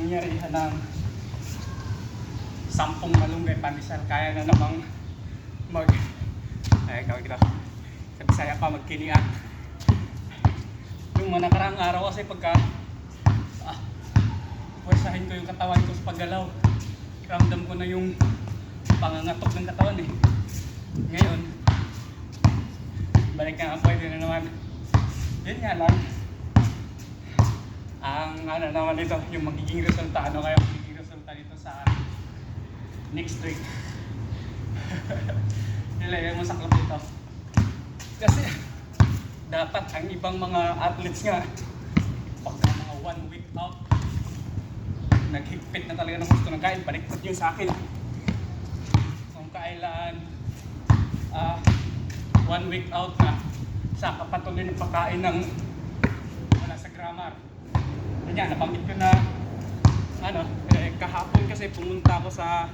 kapangyarihan ng 10 malunggay pandesal. Kaya na namang tawag dito, sa Bisaya pa, magkilian. Yung mga nakaraang araw kasi pagka pwersahin ko yung katawan ko sa paggalaw, ramdam ko na yung pangangatok ng katawan eh. Ngayon, balik na, pwede na naman. Yun nga lang, ang ano naman ito, yung magiging resulta, ano kaya magiging resulta dito sa next week. Nilagay mo sa club dito. Kasi dapat ang ibang mga athletes nga, pagka mga 1 week out, naghigpit na talaga ng gusto ng kain, baliktad yun sa akin. Kung kailan 1 week out na, sa kapatuloy ng pagkain ng wala sa grammar. Ganyan, nabanggit ko na kahapon kasi pumunta ako sa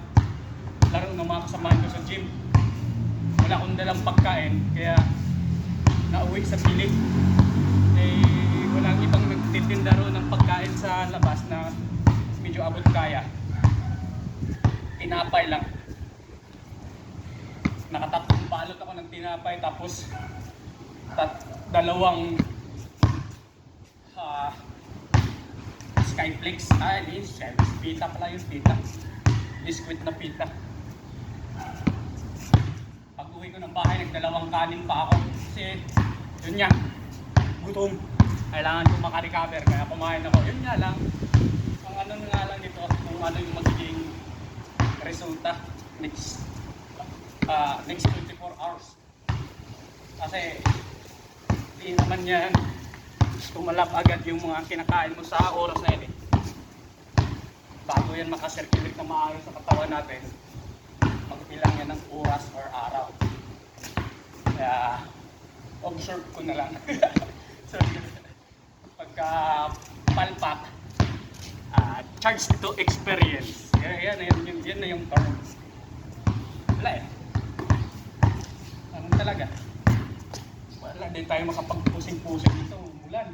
laro ng mga kasamahan ko sa gym. Wala akong dalang pagkain, kaya nauwi sa pilit. Walang ibang nagtitinda ro ng pagkain sa labas na medyo abot kaya. Tinapay lang. Nakatatlong balot ako ng tinapay, tapos dalawang Skyflakes. Pita pala yung pita. Biscuit na pita. Pag uwi ko ng bahay, nagdalawang kanin pa ako. Kasi, yun nga, gutom. Kailangan ko makarecover, kaya kumain ako. Yun nga lang, ang ano nga lang dito, kung ano yung magiging resulta next 24 hours. Kasi, hindi naman yan tumalap agad yung mga kinakain mo sa oras na yun eh. Bago yan makasirculate na maayos sa katawan natin, magbilang yan ng oras or araw. Kaya, observe ko na lang. So, pagka palpak, charge to experience. Yan na yung term. Wala eh. Ano talaga? Wala din tayo makapagpusing-pusing dito. Umulan.